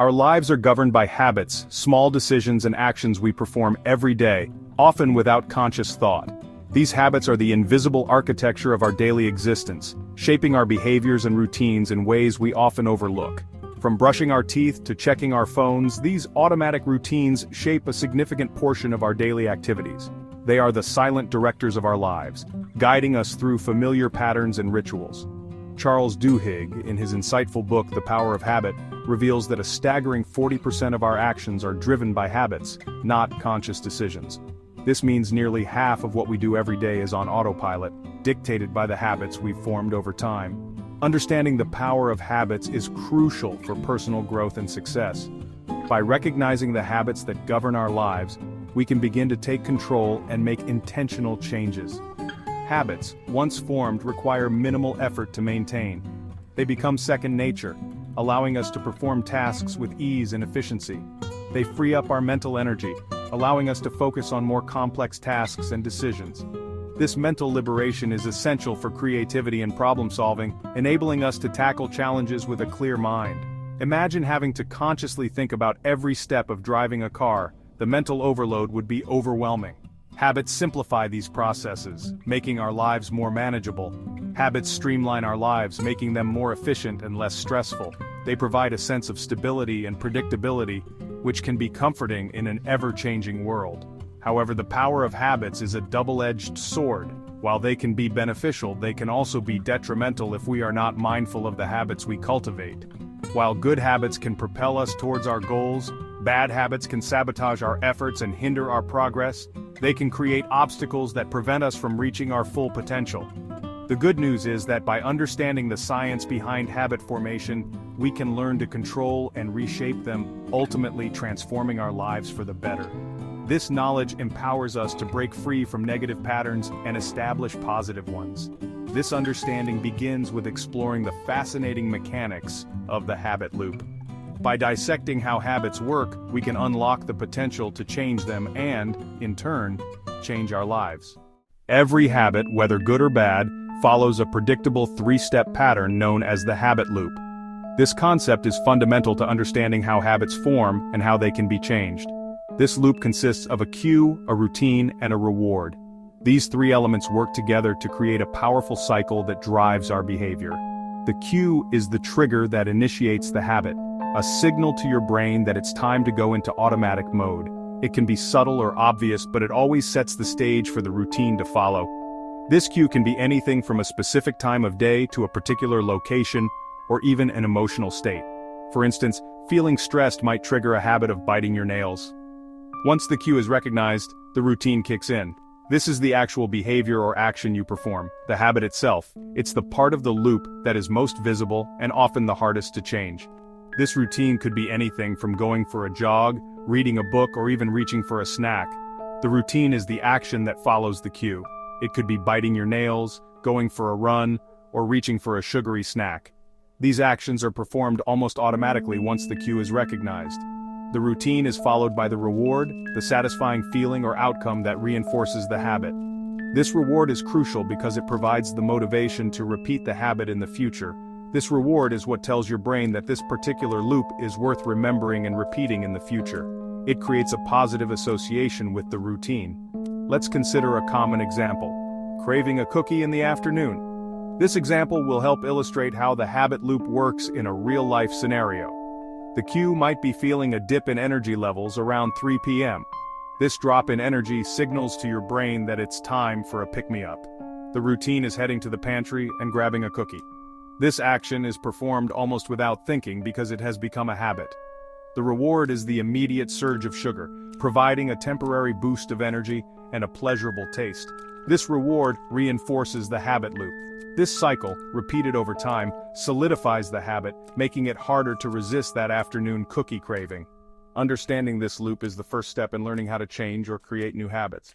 Our lives are governed by habits, small decisions and actions we perform every day, often without conscious thought. These habits are the invisible architecture of our daily existence, shaping our behaviors and routines in ways we often overlook. From brushing our teeth to checking our phones, these automatic routines shape a significant portion of our daily activities. They are the silent directors of our lives, guiding us through familiar patterns and rituals. Charles Duhigg, in his insightful book The Power of Habit, reveals that a staggering 40% of our actions are driven by habits, not conscious decisions. This means nearly half of what we do every day is on autopilot, dictated by the habits we've formed over time. Understanding the power of habits is crucial for personal growth and success. By recognizing the habits that govern our lives, we can begin to take control and make intentional changes. Habits, once formed, require minimal effort to maintain. They become second nature, allowing us to perform tasks with ease and efficiency. They free up our mental energy, allowing us to focus on more complex tasks and decisions. This mental liberation is essential for creativity and problem-solving, enabling us to tackle challenges with a clear mind. Imagine having to consciously think about every step of driving a car. The mental overload would be overwhelming. Habits simplify these processes, making our lives more manageable. Habits streamline our lives, making them more efficient and less stressful. They provide a sense of stability and predictability, which can be comforting in an ever-changing world. However, the power of habits is a double-edged sword. While they can be beneficial, they can also be detrimental if we are not mindful of the habits we cultivate. While good habits can propel us towards our goals, bad habits can sabotage our efforts and hinder our progress. They can create obstacles that prevent us from reaching our full potential. The good news is that by understanding the science behind habit formation, we can learn to control and reshape them, ultimately transforming our lives for the better. This knowledge empowers us to break free from negative patterns and establish positive ones. This understanding begins with exploring the fascinating mechanics of the habit loop. By dissecting how habits work, we can unlock the potential to change them and, in turn, change our lives. Every habit, whether good or bad, follows a predictable three-step pattern known as the habit loop. This concept is fundamental to understanding how habits form and how they can be changed. This loop consists of a cue, a routine, and a reward. These three elements work together to create a powerful cycle that drives our behavior. The cue is the trigger that initiates the habit, a signal to your brain that it's time to go into automatic mode. It can be subtle or obvious, but it always sets the stage for the routine to follow. This cue can be anything from a specific time of day to a particular location, or even an emotional state. For instance, feeling stressed might trigger a habit of biting your nails. Once the cue is recognized, the routine kicks in. This is the actual behavior or action you perform, the habit itself. It's the part of the loop that is most visible and often the hardest to change. This routine could be anything from going for a jog, reading a book, or even reaching for a snack. The routine is the action that follows the cue. It could be biting your nails, going for a run, or reaching for a sugary snack. These actions are performed almost automatically once the cue is recognized. The routine is followed by the reward, the satisfying feeling or outcome that reinforces the habit. This reward is crucial because it provides the motivation to repeat the habit in the future. This reward is what tells your brain that this particular loop is worth remembering and repeating in the future. It creates a positive association with the routine. Let's consider a common example: craving a cookie in the afternoon. This example will help illustrate how the habit loop works in a real-life scenario. The cue might be feeling a dip in energy levels around 3 p.m. This drop in energy signals to your brain that it's time for a pick-me-up. The routine is heading to the pantry and grabbing a cookie. This action is performed almost without thinking because it has become a habit. The reward is the immediate surge of sugar, providing a temporary boost of energy and a pleasurable taste. This reward reinforces the habit loop. This cycle, repeated over time, solidifies the habit, making it harder to resist that afternoon cookie craving. Understanding this loop is the first step in learning how to change or create new habits.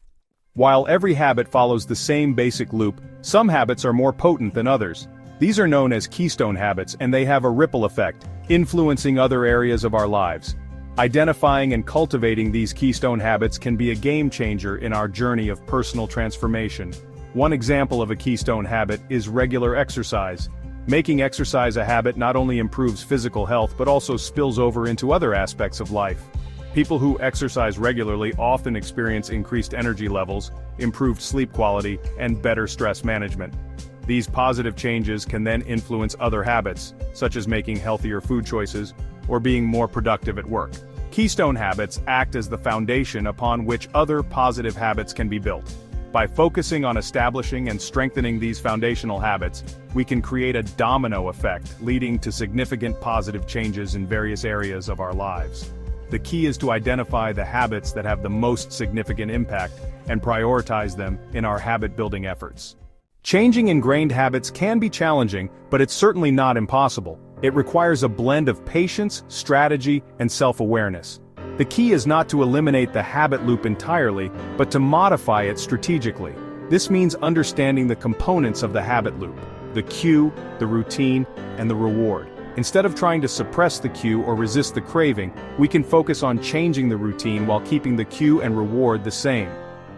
While every habit follows the same basic loop, some habits are more potent than others. These are known as keystone habits, and they have a ripple effect, influencing other areas of our lives. Identifying and cultivating these keystone habits can be a game changer in our journey of personal transformation. One example of a keystone habit is regular exercise. Making exercise a habit not only improves physical health but also spills over into other aspects of life. People who exercise regularly often experience increased energy levels, improved sleep quality, and better stress management. These positive changes can then influence other habits, such as making healthier food choices or being more productive at work. Keystone habits act as the foundation upon which other positive habits can be built. By focusing on establishing and strengthening these foundational habits, we can create a domino effect leading to significant positive changes in various areas of our lives. The key is to identify the habits that have the most significant impact and prioritize them in our habit-building efforts. Changing ingrained habits can be challenging, but it's certainly not impossible. It requires a blend of patience, strategy, and self-awareness. The key is not to eliminate the habit loop entirely, but to modify it strategically. This means understanding the components of the habit loop: the cue, the routine, and the reward. Instead of trying to suppress the cue or resist the craving, we can focus on changing the routine while keeping the cue and reward the same.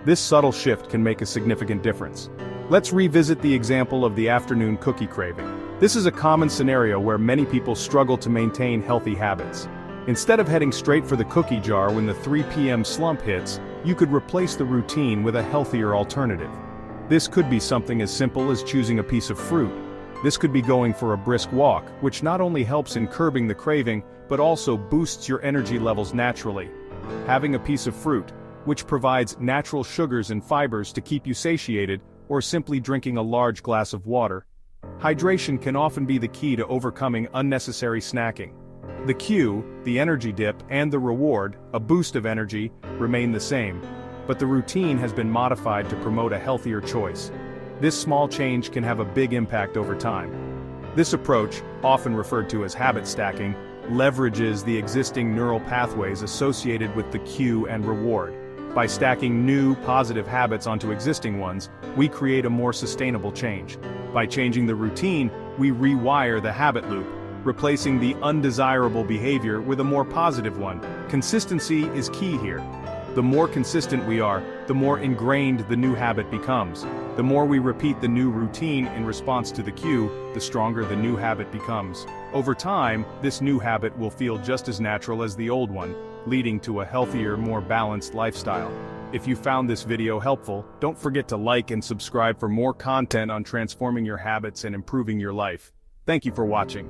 This subtle shift can make a significant difference. Let's revisit the example of the afternoon cookie craving. This is a common scenario where many people struggle to maintain healthy habits. Instead of heading straight for the cookie jar when the 3 p.m. slump hits, you could replace the routine with a healthier alternative. This could be something as simple as choosing a piece of fruit. This could be going for a brisk walk, which not only helps in curbing the craving, but also boosts your energy levels naturally. Having a piece of fruit, which provides natural sugars and fibers to keep you satiated, or simply drinking a large glass of water. Hydration can often be the key to overcoming unnecessary snacking. The cue, the energy dip, and the reward, a boost of energy, remain the same, but the routine has been modified to promote a healthier choice. This small change can have a big impact over time. This approach, often referred to as habit stacking, leverages the existing neural pathways associated with the cue and reward. By stacking new, positive habits onto existing ones, we create a more sustainable change. By changing the routine, we rewire the habit loop, replacing the undesirable behavior with a more positive one. Consistency is key here. The more consistent we are, the more ingrained the new habit becomes. The more we repeat the new routine in response to the cue, the stronger the new habit becomes. Over time, this new habit will feel just as natural as the old one, leading to a healthier, more balanced lifestyle. If you found this video helpful, don't forget to like and subscribe for more content on transforming your habits and improving your life. Thank you for watching.